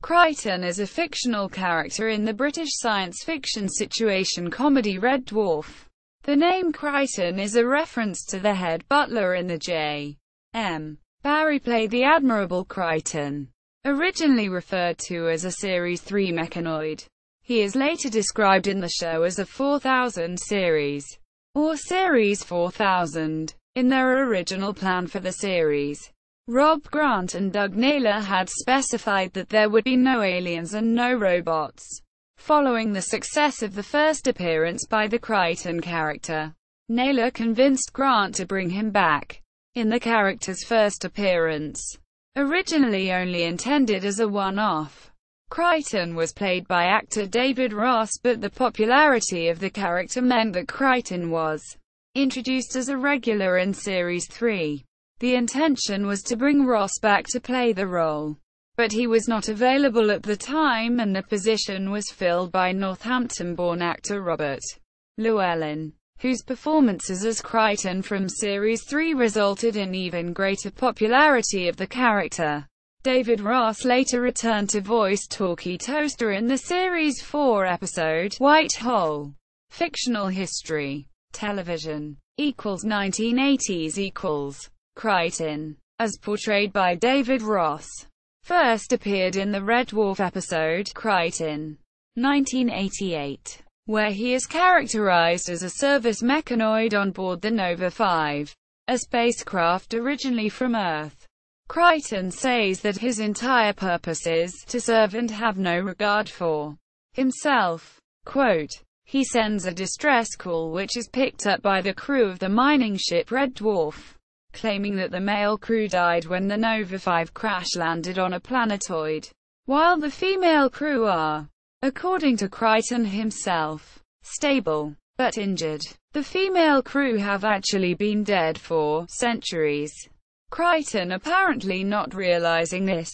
Kryten is a fictional character in the British science fiction situation comedy Red Dwarf. The name Kryten is a reference to the head butler in the J.M. Barrie play The Admirable Crichton, originally referred to as a Series 3 mechanoid. He is later described in the show as a 4000 series, or Series 4000, in their original plan for the series. Grant and Doug Naylor had specified that there would be no aliens and no robots. Following the success of the first appearance by the Kryten character, Naylor convinced Grant to bring him back. In the character's first appearance, originally only intended as a one-off, Kryten was played by actor David Ross, but the popularity of the character meant that Kryten was introduced as a regular in Series 3. The intention was to bring Ross back to play the role, but he was not available at the time, and the position was filled by Northampton-born actor Robert Llewellyn, whose performances as Kryten from Series 3 resulted in even greater popularity of the character. David Ross later returned to voice Talkie Toaster in the Series 4 episode, White Hole. Fictional history. Television. 1980s. Kryten, as portrayed by David Ross, first appeared in the Red Dwarf episode, Kryten, 1988, where he is characterized as a service mechanoid on board the Nova 5, a spacecraft originally from Earth. Kryten says that his entire purpose is to serve and have no regard for himself. Quote, he sends a distress call which is picked up by the crew of the mining ship Red Dwarf, claiming that the male crew died when the Nova 5 crash-landed on a planetoid, while the female crew are, according to Kryten himself, stable, but injured. The female crew have actually been dead for centuries. Kryten apparently not realizing this,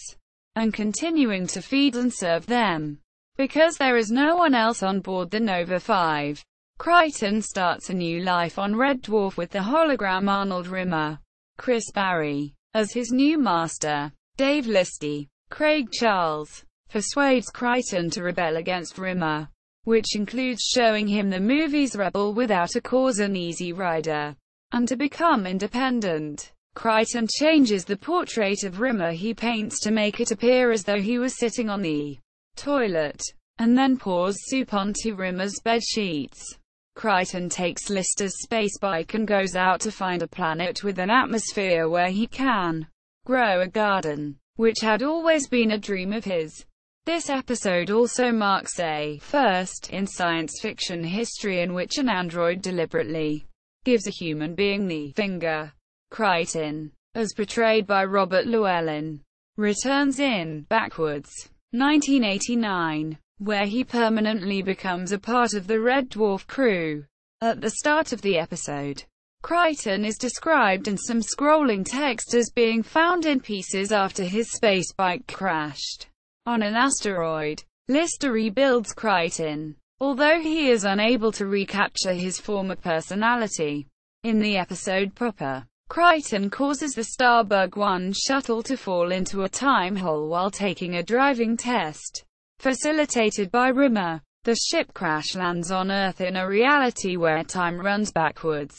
and continuing to feed and serve them. Because there is no one else on board the Nova 5, Kryten starts a new life on Red Dwarf with the hologram Arnold Rimmer, Chris Barrie, as his new master. Dave Listy, Craig Charles, persuades Kryten to rebel against Rimmer, which includes showing him the movie's Rebel Without a Cause and Easy Rider, and to become independent. Kryten changes the portrait of Rimmer he paints to make it appear as though he was sitting on the toilet, and then pours soup onto Rimmer's bed sheets. Kryten takes Lister's space bike and goes out to find a planet with an atmosphere where he can grow a garden, which had always been a dream of his. This episode also marks a first in science fiction history in which an android deliberately gives a human being the finger. Kryten, as portrayed by Robert Llewellyn, returns in Backwards, 1989, where he permanently becomes a part of the Red Dwarf crew. At the start of the episode, Kryten is described in some scrolling text as being found in pieces after his spacebike crashed on an asteroid. Lister rebuilds Kryten, although he is unable to recapture his former personality. In the episode proper, Kryten causes the Starbug 1 shuttle to fall into a time hole while taking a driving test. Facilitated by Rimmer, the ship crash lands on Earth in a reality where time runs backwards,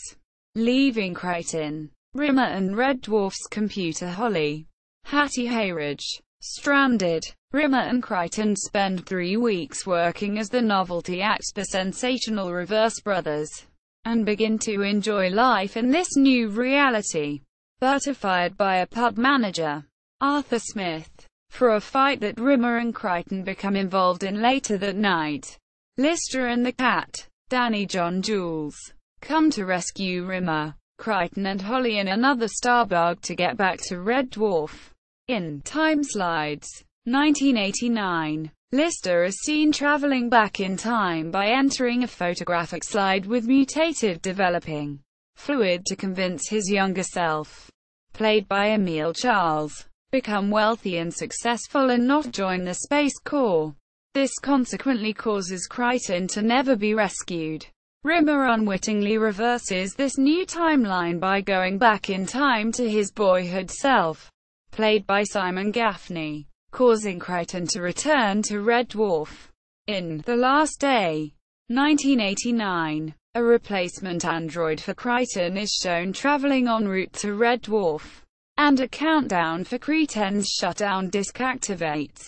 leaving Kryten, Rimmer and Red Dwarf's computer Holly, Hattie Hayridge, stranded. Rimmer and Kryten spend 3 weeks working as the novelty act the sensational Reverse Brothers, and begin to enjoy life in this new reality, but are fired by a pub manager, Arthur Smith, for a fight that Rimmer and Kryten become involved in later that night. Lister and the cat, Danny John Jules, come to rescue Rimmer, Kryten and Holly in another Starbug to get back to Red Dwarf. In Time Slides, 1989, Lister is seen traveling back in time by entering a photographic slide with mutated developing fluid to convince his younger self, played by Emile Charles, become wealthy and successful and not join the Space Corps. This consequently causes Kryten to never be rescued. Rimmer unwittingly reverses this new timeline by going back in time to his boyhood self, played by Simon Gaffney. causing Kryten to return to Red Dwarf. In The Last Day, 1989, a replacement android for Kryten is shown traveling en route to Red Dwarf, and a countdown for Kryten's shutdown disk activates,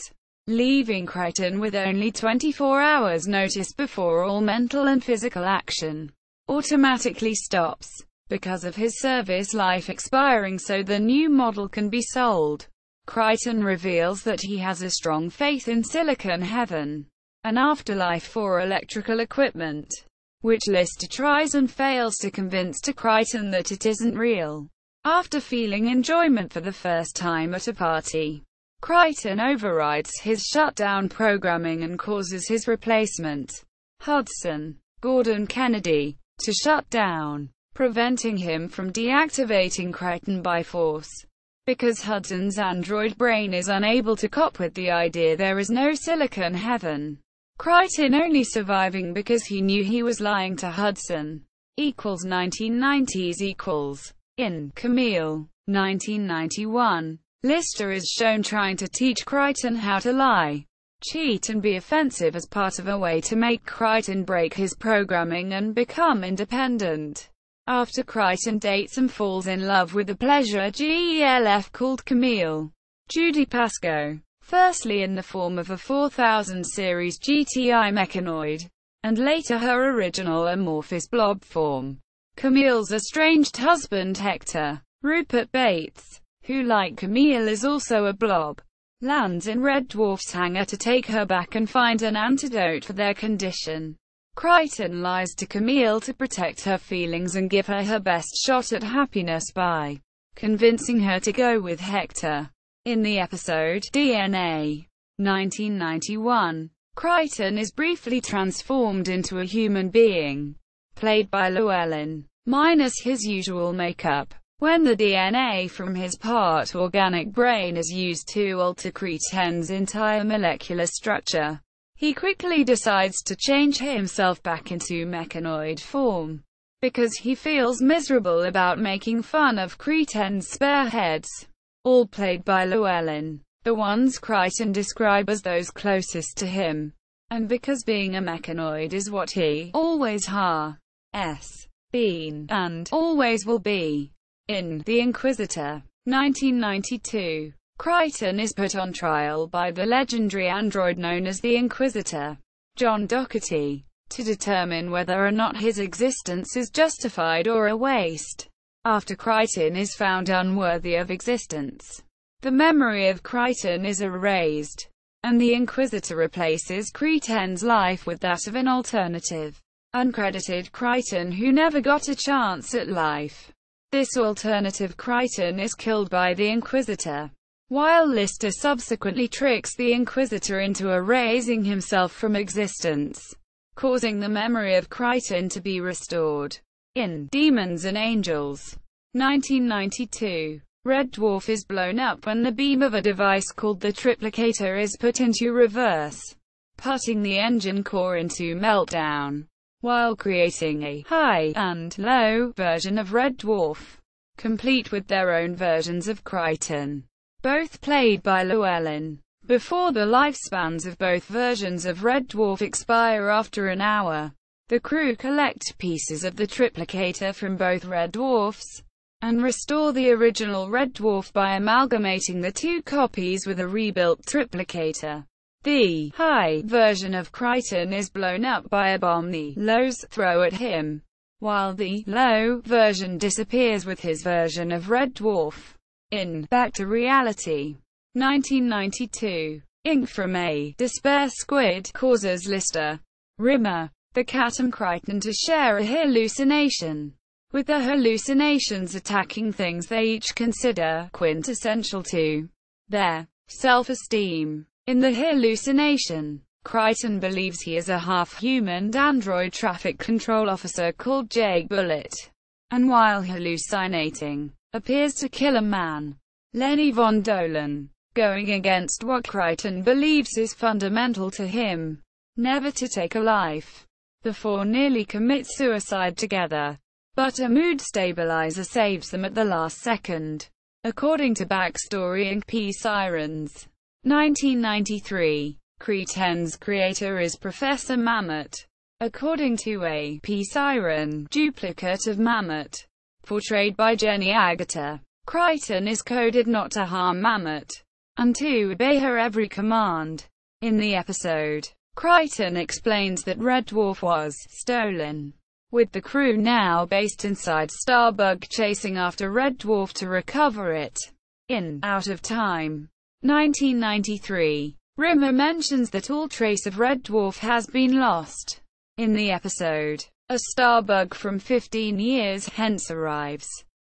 leaving Kryten with only 24 hours notice before all mental and physical action automatically stops, because of his service life expiring so the new model can be sold. Kryten reveals that he has a strong faith in Silicon Heaven, an afterlife for electrical equipment, which Lister tries and fails to convince to Kryten that it isn't real. After feeling enjoyment for the first time at a party, Kryten overrides his shutdown programming and causes his replacement, Hudson Gordon Kennedy, to shut down, preventing him from deactivating Kryten by force. Because Hudson's android brain is unable to cope with the idea there is no Silicon Heaven, Kryten only surviving because he knew he was lying to Hudson. 1990s. In Camille, 1991, Lister is shown trying to teach Kryten how to lie, cheat and be offensive as part of a way to make Kryten break his programming and become independent. After Kryten dates and falls in love with the pleasure GELF called Camille, Judy Pascoe, firstly in the form of a 4000 series GTI mechanoid, and later her original amorphous blob form, Camille's estranged husband Hector, Rupert Bates, who like Camille is also a blob, lands in Red Dwarf's hangar to take her back and find an antidote for their condition. Kryten lies to Camille to protect her feelings and give her her best shot at happiness by convincing her to go with Hector. In the episode DNA, 1991, Kryten is briefly transformed into a human being, played by Llewellyn, minus his usual makeup. When the DNA from his part-organic brain is used to alter Kryten's entire molecular structure, he quickly decides to change himself back into mechanoid form, because he feels miserable about making fun of Kryten's spare heads, all played by Llewellyn, the ones Kryten describes as those closest to him, and because being a mechanoid is what he always has been, and always will be. In The Inquisitor, 1992, Kryten is put on trial by the legendary android known as the Inquisitor, John Doherty, to determine whether or not his existence is justified or a waste. After Kryten is found unworthy of existence, the memory of Kryten is erased, and the Inquisitor replaces Kryten's life with that of an alternative, uncredited Kryten who never got a chance at life. This alternative Kryten is killed by the Inquisitor, while Lister subsequently tricks the Inquisitor into erasing himself from existence, causing the memory of Kryten to be restored. In Demons and Angels, 1992, Red Dwarf is blown up when the beam of a device called the Triplicator is put into reverse, putting the engine core into meltdown, while creating a high and low version of Red Dwarf, complete with their own versions of Kryten, both played by Llewellyn. Before the lifespans of both versions of Red Dwarf expire after an hour, the crew collect pieces of the Triplicator from both Red Dwarfs, and restore the original Red Dwarf by amalgamating the two copies with a rebuilt Triplicator. The high version of Kryten is blown up by a bomb the lows throw at him, while the low version disappears with his version of Red Dwarf. In Back to Reality, 1992, ink from a despair squid causes Lister, Rimmer, the cat and Kryten to share a hallucination, with the hallucinations attacking things they each consider quintessential to their self-esteem. In the hallucination, Kryten believes he is a half-human android traffic control officer called Jake Bullet, and while hallucinating, appears to kill a man, Lenny von Dolan, going against what Kryten believes is fundamental to him, never to take a life. The four nearly commit suicide together, but a mood stabilizer saves them at the last second. According to Backstory Inc. P. Sirens, 1993. Kryten's creator is Professor Mammut. According to a P-Siren duplicate of Mammut, portrayed by Jenny Agutter, Kryten is coded not to harm Mammut, and to obey her every command. In the episode, Kryten explains that Red Dwarf was stolen, with the crew now based inside Starbug chasing after Red Dwarf to recover it. In Out of Time, 1993, Rimmer mentions that all trace of Red Dwarf has been lost. In the episode, a Starbug from 15 years hence arrives,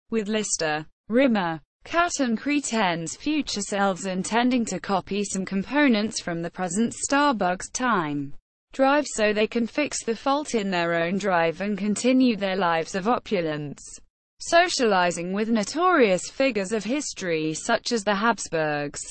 with Lister, Rimmer, Cat and Kryten's future selves intending to copy some components from the present Starbug's time drive so they can fix the fault in their own drive and continue their lives of opulence, socializing with notorious figures of history such as the Habsburgs,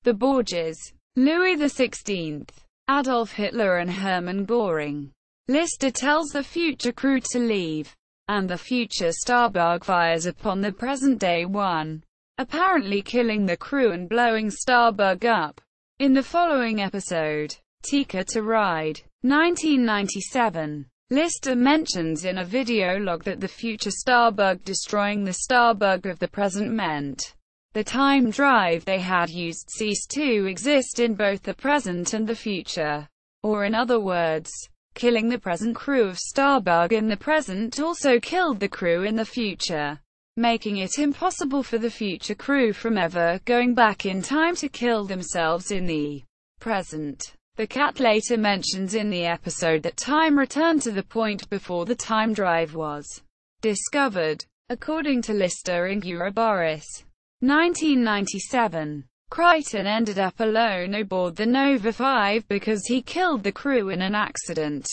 the Borgias, Louis XVI, Adolf Hitler and Hermann Göring. Lister tells the future crew to leave, and the future Starbug fires upon the present-day one, apparently killing the crew and blowing Starbug up. In the following episode, Tika to Ride, 1997, Lister mentions in a video log that the future Starbug destroying the Starbug of the present meant the time drive they had used ceased to exist in both the present and the future. Or in other words, killing the present crew of Starbug in the present also killed the crew in the future, making it impossible for the future crew from ever going back in time to kill themselves in the present. The Cat later mentions in the episode that time returned to the point before the time drive was discovered. According to Lister in Ouroboros, 1997, Kryten ended up alone aboard the Nova 5 because he killed the crew in an accident,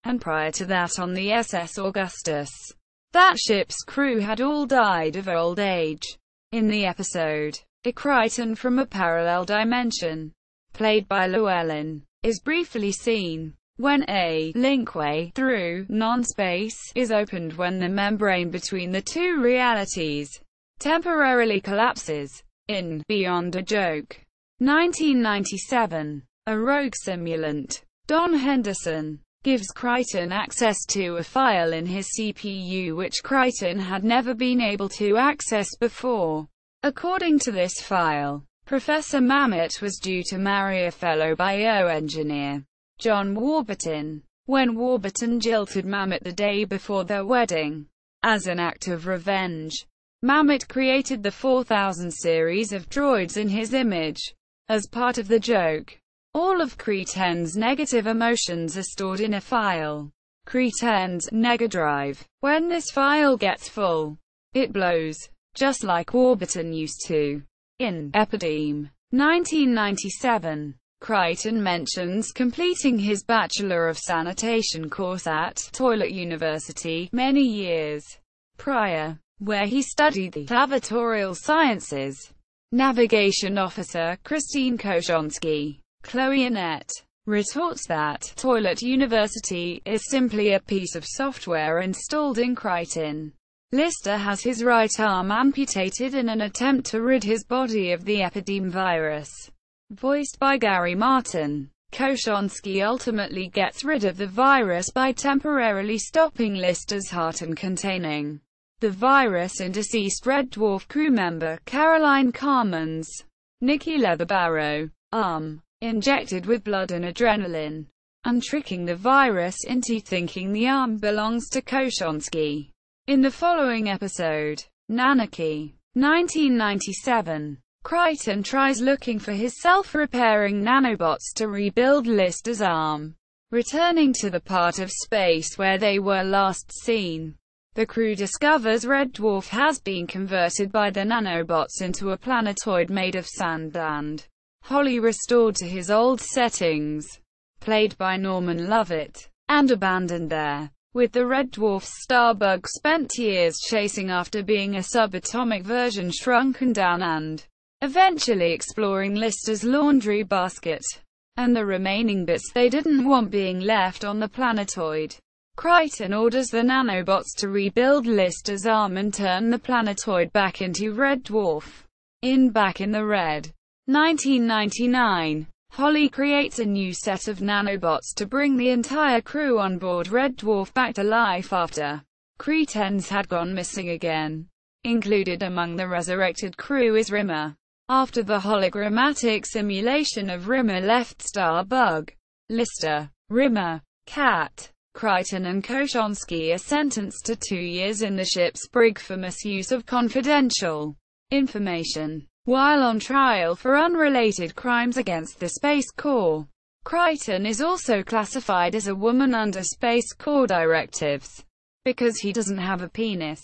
and prior to that on the SS Augustus. That ship's crew had all died of old age. In the episode, a Kryten from a parallel dimension, played by Llewellyn, is briefly seen when a linkway through non-space is opened when the membrane between the two realities temporarily collapses. In Beyond a Joke, 1997, a rogue simulant, Don Henderson, gives Kryten access to a file in his CPU which Kryten had never been able to access before. According to this file, Professor Mammut was due to marry a fellow bioengineer, John Warburton, when Warburton jilted Mammut the day before their wedding. As an act of revenge, Mammut created the 4000 series of droids in his image. As part of the joke, all of Kryten's negative emotions are stored in a file, Kryten's Negadrive. When this file gets full, it blows, just like Warburton used to. In Epideme, 1997, Kryten mentions completing his Bachelor of Sanitation course at Toilet University many years prior, where he studied the lavatorial sciences. Navigation officer Christine Koshonsky, Chloe Annette, retorts that Toilet University is simply a piece of software installed in Kryten. Lister has his right arm amputated in an attempt to rid his body of the Epideme virus. Voiced by Gary Martin, Koshonsky ultimately gets rid of the virus by temporarily stopping Lister's heart and containing the virus in deceased Red Dwarf crew member Caroline Carmen's Nikki Leatherbarrow arm, injected with blood and adrenaline, and tricking the virus into thinking the arm belongs to Koshonsky. In the following episode, Nanaki, 1997, Kryten tries looking for his self-repairing nanobots to rebuild Lister's arm, returning to the part of space where they were last seen. The crew discovers Red Dwarf has been converted by the nanobots into a planetoid made of sand and wholly restored to his old settings, played by Norman Lovett, and abandoned there, with the Red Dwarf's Starbug spent years chasing after being a subatomic version shrunken down and eventually exploring Lister's laundry basket, and the remaining bits they didn't want being left on the planetoid. Kryten orders the nanobots to rebuild Lister's arm and turn the planetoid back into Red Dwarf. Back in the Red 1999. Holly creates a new set of nanobots to bring the entire crew on board Red Dwarf back to life after Krytens had gone missing again. Included among the resurrected crew is Rimmer. After the hologrammatic simulation of Rimmer left Starbug, Lister, Rimmer, Cat, Kryten and Koshonsky are sentenced to 2 years in the ship's brig for misuse of confidential information, while on trial for unrelated crimes against the Space Corps. Kryten is also classified as a woman under Space Corps directives, because he doesn't have a penis.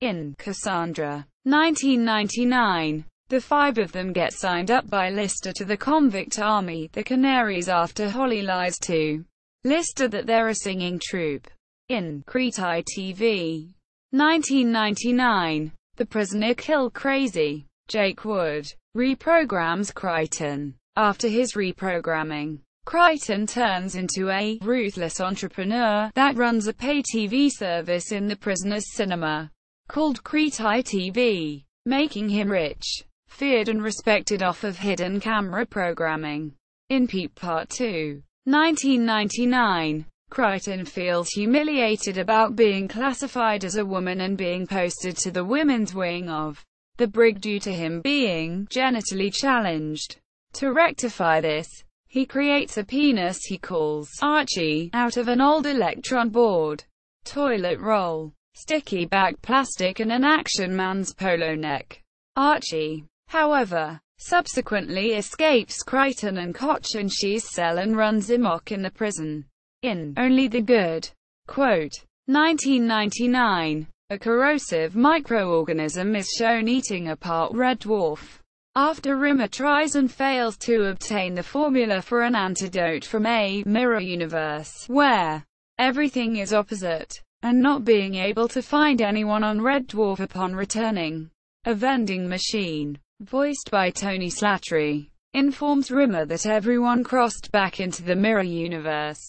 In Cassandra, 1999, the 5 of them get signed up by Lister to the convict army, the Canaries, after Holly lies to Lister that they're a singing troupe. In Kryten TV, 1999, the prisoner kill crazy Jake Wood reprograms Kryten. After his reprogramming, Kryten turns into a ruthless entrepreneur that runs a pay TV service in the prisoner's cinema called Kryten TV, making him rich, feared and respected off of hidden camera programming. In Peep Part 2, 1999, Kryten feels humiliated about being classified as a woman and being posted to the women's wing of the brig due to him being genitally challenged. To rectify this, he creates a penis he calls Archie out of an old electron board, toilet roll, sticky back plastic and an Action Man's polo neck. Archie, however, subsequently escapes Kryten and Kochensky's cell and runs amok in the prison. In Only the Good, quote, 1999, a corrosive microorganism is shown eating apart Red Dwarf. After Rimmer tries and fails to obtain the formula for an antidote from a mirror universe, where everything is opposite, and not being able to find anyone on Red Dwarf upon returning, a vending machine, voiced by Tony Slattery, informs Rimmer that everyone crossed back into the mirror universe.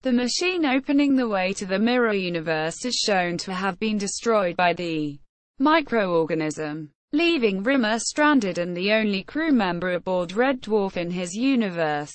The machine opening the way to the mirror universe is shown to have been destroyed by the microorganism, leaving Rimmer stranded and the only crew member aboard Red Dwarf in his universe.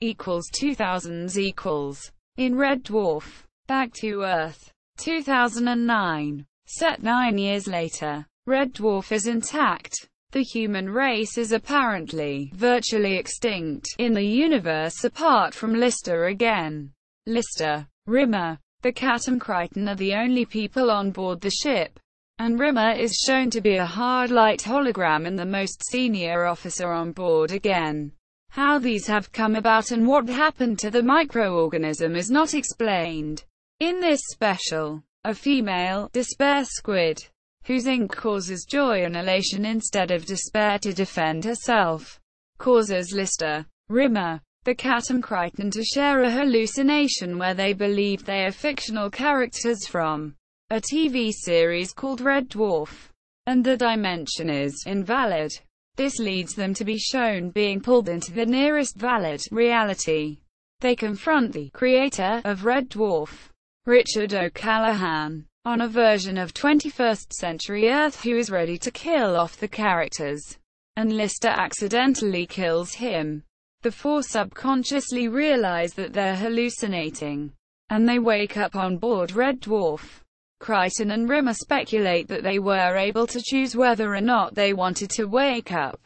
2000s. In Red Dwarf, Back to Earth, 2009. Set 9 years later, Red Dwarf is intact. The human race is apparently virtually extinct in the universe apart from Lister again. Lister, Rimmer, the Cat and Kryten are the only people on board the ship, and Rimmer is shown to be a hard light hologram and the most senior officer on board again. How these have come about and what happened to the microorganism is not explained. In this special, a female, despair squid, whose ink causes joy and elation instead of despair to defend herself, causes Lister, Rimmer, the Cat and Kryten to share a hallucination where they believe they are fictional characters from a TV series called Red Dwarf, and the dimension is invalid. This leads them to be shown being pulled into the nearest valid reality. They confront the creator of Red Dwarf, Richard O'Callaghan, on a version of 21st century Earth who is ready to kill off the characters, and Lister accidentally kills him. The four subconsciously realize that they're hallucinating, and they wake up on board Red Dwarf. Kryten and Rimmer speculate that they were able to choose whether or not they wanted to wake up,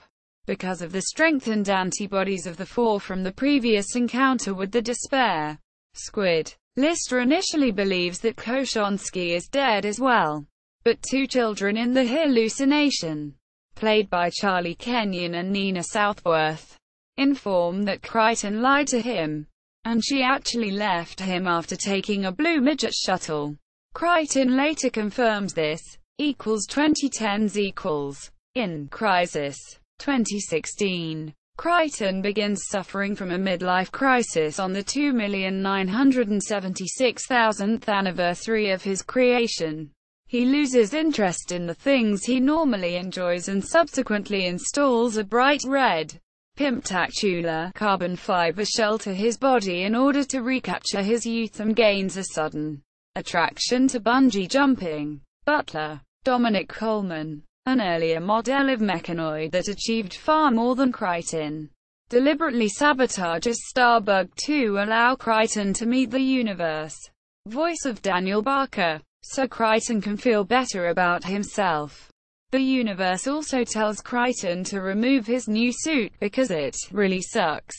because of the strengthened antibodies of the four from the previous encounter with the despair squid. Lister initially believes that Koshonsky is dead as well, but 2 children in the hallucination, played by Charlie Kenyon and Nina Southworth, inform that Kryten lied to him, and she actually left him after taking a blue midget shuttle. Kryten later confirms this. 2010s. In Crisis, 2016, Kryten begins suffering from a midlife crisis on the 2,976,000th anniversary of his creation. He loses interest in the things he normally enjoys and subsequently installs a bright red, pimptacular carbon fiber shell to his body in order to recapture his youth and gains a sudden attraction to bungee jumping. Butler, Dominic Coleman, an earlier model of mechanoid that achieved far more than Kryten. Deliberately sabotages Starbug to allow Kryten to meet the universe. Voice of Daniel Barker. So Kryten can feel better about himself. The universe also tells Kryten to remove his new suit because it really sucks.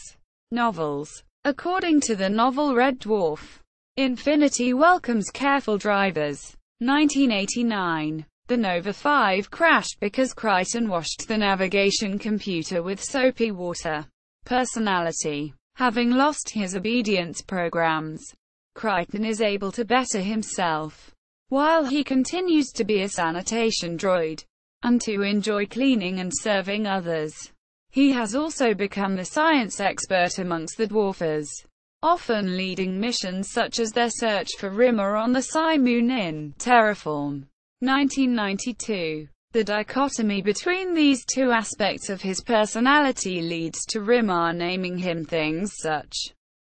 Novels. According to the novel Red Dwarf, Infinity welcomes careful drivers. 1989. The Nova 5 crashed because Kryten washed the navigation computer with soapy water. Personality. Having lost his obedience programs, Kryten is able to better himself, while he continues to be a sanitation droid, and to enjoy cleaning and serving others. He has also become the science expert amongst the dwarfers, often leading missions such as their search for Rimmer on the Psi Moon in Terraform. 1992. The dichotomy between these two aspects of his personality leads to Rimmer naming him things such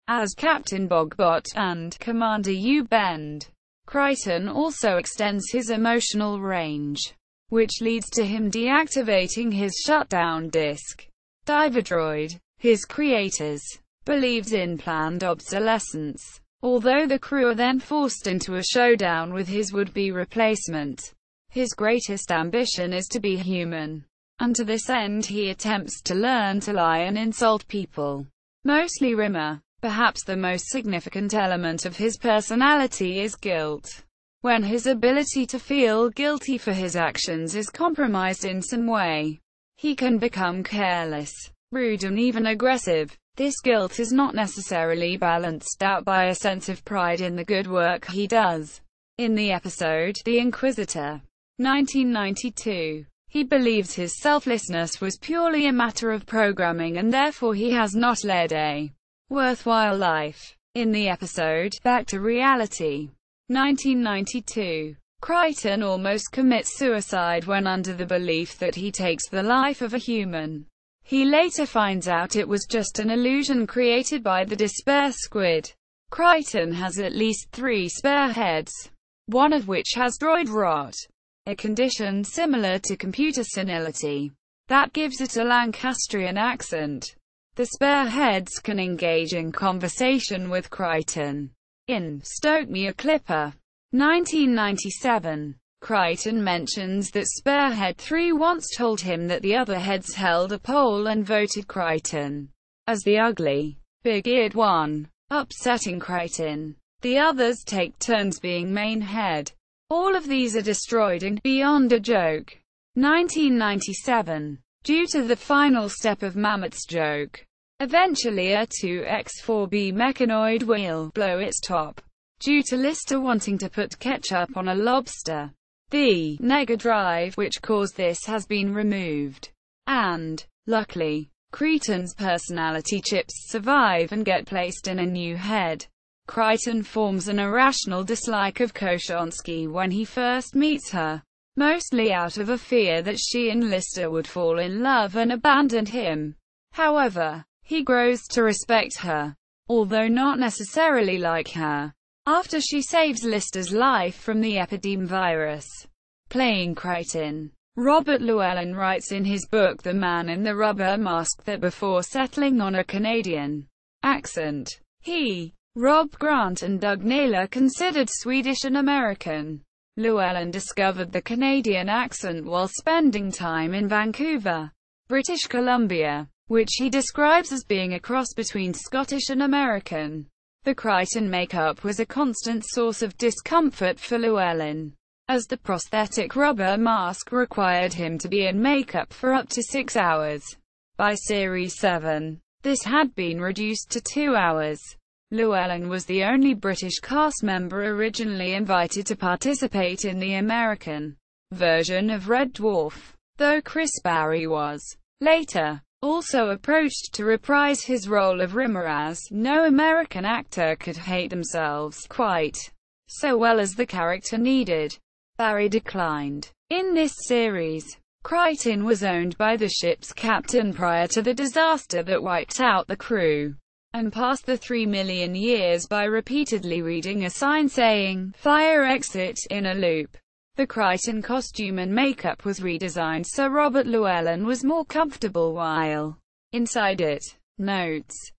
as Captain Bogbot and Commander U-Bend. Kryten also extends his emotional range, which leads to him deactivating his shutdown disk. Diverdroid. His creators believes in planned obsolescence, although the crew are then forced into a showdown with his would-be replacement. His greatest ambition is to be human, and to this end he attempts to learn to lie and insult people, mostly Rimmer. Perhaps the most significant element of his personality is guilt. When his ability to feel guilty for his actions is compromised in some way, he can become careless, rude and even aggressive. This guilt is not necessarily balanced out by a sense of pride in the good work he does. In the episode, The Inquisitor, 1992, he believes his selflessness was purely a matter of programming and therefore he has not led a worthwhile life. In the episode, Back to Reality, 1992, Kryten almost commits suicide when under the belief that he takes the life of a human. He later finds out it was just an illusion created by the Despair Squid. Kryten has at least 3 spare heads, one of which has droid rot, a condition similar to computer senility that gives it a Lancastrian accent. The spare heads can engage in conversation with Kryten. In Stoke Me a Clipper, 1997, Kryten mentions that Sparehead 3 once told him that the other heads held a poll and voted Kryten as the ugly, big-eared one, upsetting Kryten. The others take turns being main head. All of these are destroyed in Beyond a Joke, 1997. Due to the final step of Mammoth's joke, eventually a 2x4B mechanoid will blow its top, due to Lister wanting to put ketchup on a lobster. The Nega drive which caused this has been removed, and, luckily, Kryten's personality chips survive and get placed in a new head. Kryten forms an irrational dislike of Koshonsky when he first meets her, mostly out of a fear that she and Lister would fall in love and abandon him. However, he grows to respect her, although not necessarily like her, after she saves Lister's life from the epideme virus. Playing Kryten, Robert Llewellyn writes in his book The Man in the Rubber Mask that before settling on a Canadian accent, he, Rob Grant and Doug Naylor considered Swedish and American. Llewellyn discovered the Canadian accent while spending time in Vancouver, British Columbia, which he describes as being a cross between Scottish and American. The Kryten makeup was a constant source of discomfort for Llewellyn, as the prosthetic rubber mask required him to be in makeup for up to 6 hours. By Series 7, this had been reduced to 2 hours. Llewellyn was the only British cast member originally invited to participate in the American version of Red Dwarf, though Chris Barrie was later also approached to reprise his role of Rimmer, as no American actor could hate themselves quite so well as the character needed. Barrie declined. In this series, Kryten was owned by the ship's captain prior to the disaster that wiped out the crew, and passed the 3 million years by repeatedly reading a sign saying, "Fire exit," in a loop. The Kryten costume and makeup was redesigned so Robert Llewellyn was more comfortable while inside it. Notes: